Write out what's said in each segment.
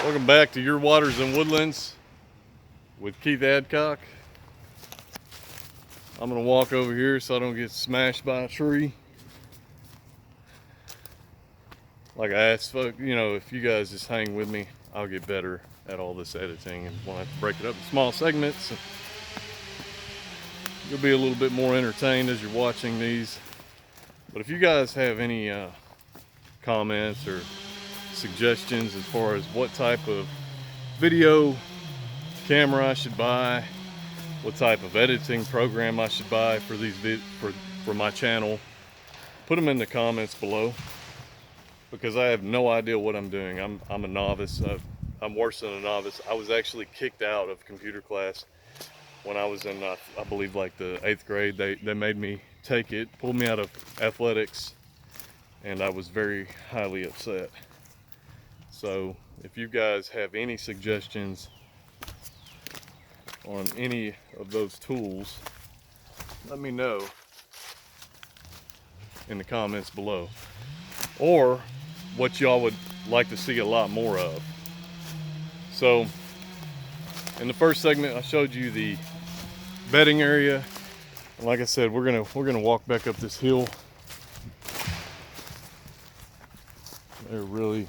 Welcome back to Your Waters and Woodlands with Keith Adcock. I'm gonna walk over here so I don't get smashed by a tree. Like I asked folks, if you guys just hang with me, I'll get better at all this editing and won't have to break it up in small segments. You'll be a little bit more entertained as you're watching these. But if you guys have any comments or suggestions as far as what type of video camera I should buy, what type of editing program I should buy for these for my channel, put them in the comments below, because I have no idea what I'm doing. I'm a novice. I'm worse than a novice. I was actually kicked out of computer class when I was in I believe like the 8th grade. They made me take it, pulled me out of athletics, and I was very highly upset. So if you guys have any suggestions on any of those tools, let me know in the comments below, or what y'all would like to see a lot more of. So in the first segment I showed you the bedding area, and like I said, we're gonna walk back up this hill. They're really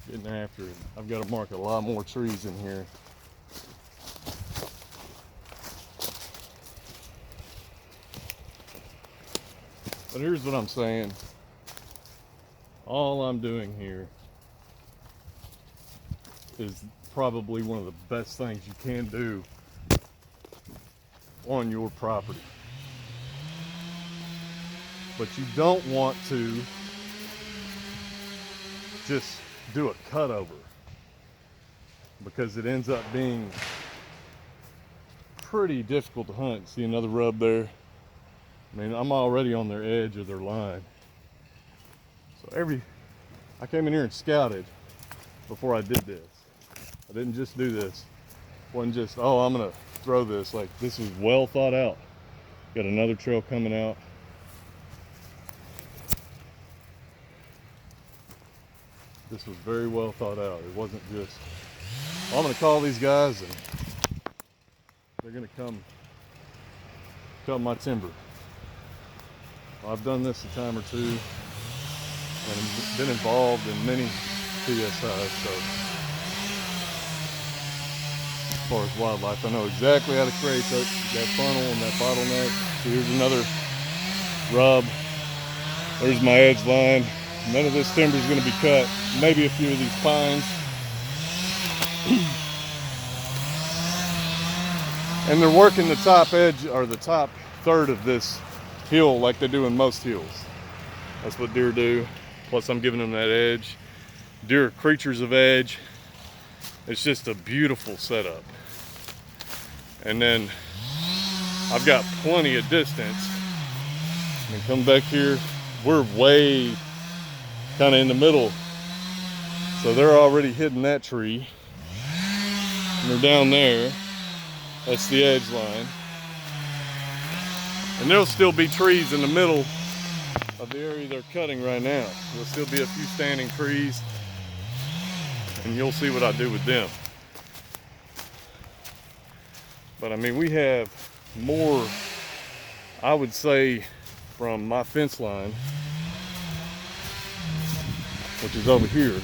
getting after it. I've got to mark a lot more trees in here. But here's what I'm saying. All I'm doing here is probably one of the best things you can do on your property. But you don't want to just do a cutover, because it ends up being pretty difficult to hunt. See another rub there? I mean, I'm already on their edge of their line. So I came in here and scouted before I did this. I didn't just do this. It wasn't just, oh, I'm gonna throw this. Like, this was well thought out. Got another trail coming out. This was very well thought out. It wasn't just, well, I'm gonna call these guys and they're gonna come cut my timber. Well, I've done this a time or two and been involved in many PSIs, so as far as wildlife, I know exactly how to create that funnel and that bottleneck. So here's another rub. There's my edge line. None of this timber is going to be cut. Maybe a few of these pines. And they're working the top edge, or the top third of this hill, like they do in most hills. That's what deer do. Plus I'm giving them that edge. Deer are creatures of edge. It's just a beautiful setup. And then I've got plenty of distance. And come back here, we're way kind of in the middle. So they're already hitting that tree. And they're down there. That's the edge line. And there'll still be trees in the middle of the area they're cutting right now. There'll still be a few standing trees, and you'll see what I do with them. But I mean, we have more, I would say, from my fence line, which is over here,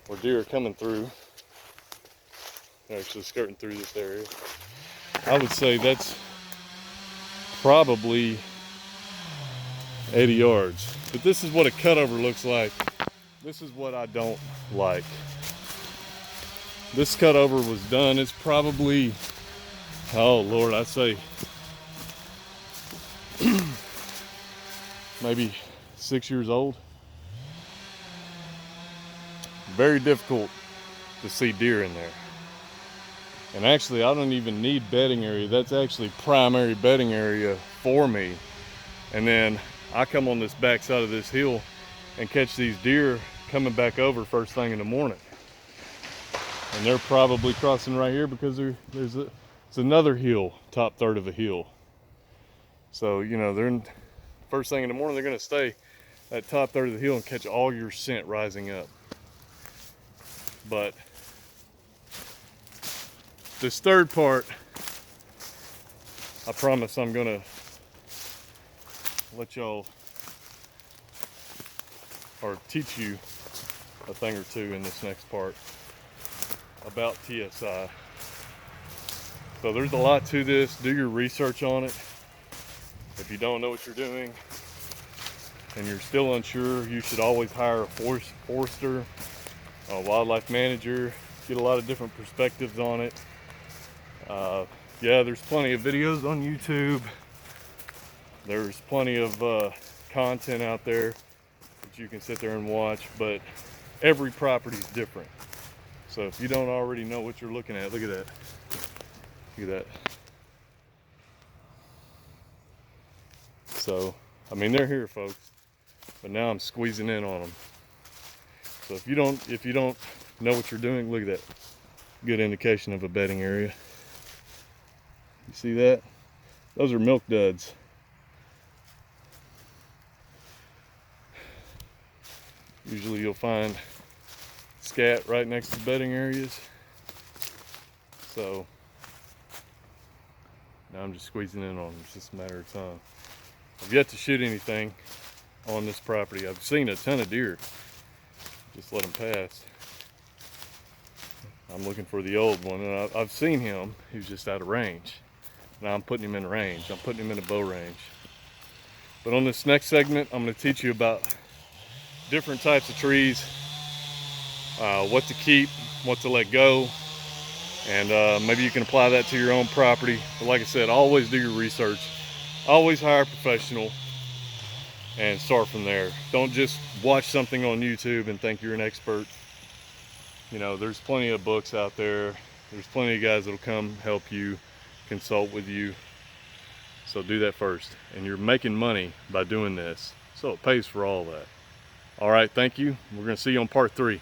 where deer are coming through. They're actually skirting through this area. I would say that's probably 80 yards. But this is what a cutover looks like. This is what I don't like. This cutover was done, it's probably, oh Lord, I'd say maybe 6 years old. Very difficult to see deer in there. And actually, I don't even need bedding area. That's actually primary bedding area for me. And then I come on this back side of this hill and catch these deer coming back over first thing in the morning. And they're probably crossing right here because it's another hill, top third of a hill. So, they're first thing in the morning, they're gonna stay that top third of the hill and catch all your scent rising up. But this third part, I promise I'm gonna let y'all, or teach you a thing or two in this next part about TSI. So there's a lot to this. Do your research on it. If you don't know what you're doing and you're still unsure, you should always hire a forester, a wildlife manager, get a lot of different perspectives on it. Yeah, there's plenty of videos on YouTube. There's plenty of content out there that you can sit there and watch, but every property is different. So if you don't already know what you're looking at, look at that. Look at that. So, I mean, they're here, folks, but now I'm squeezing in on them. So if you don't know what you're doing, look at that. Good indication of a bedding area. You see that? Those are milk duds. Usually you'll find scat right next to bedding areas. So now I'm just squeezing in on them. It's just a matter of time. I've yet to shoot anything on this property. I've seen a ton of deer. Just let them pass. I'm looking for the old one, and I've seen him. He was just out of range. Now I'm putting him in range. I'm putting him in a bow range. But on this next segment, I'm going to teach you about different types of trees, what to keep, what to let go, and maybe you can apply that to your own property. But like I said, always do your research. Always hire a professional and start from there. Don't just watch something on YouTube and think you're an expert. You know, there's plenty of books out there. There's plenty of guys that'll come help you, consult with you. So do that first. And you're making money by doing this. So it pays for all that. All right, thank you. We're going to see you on part 3.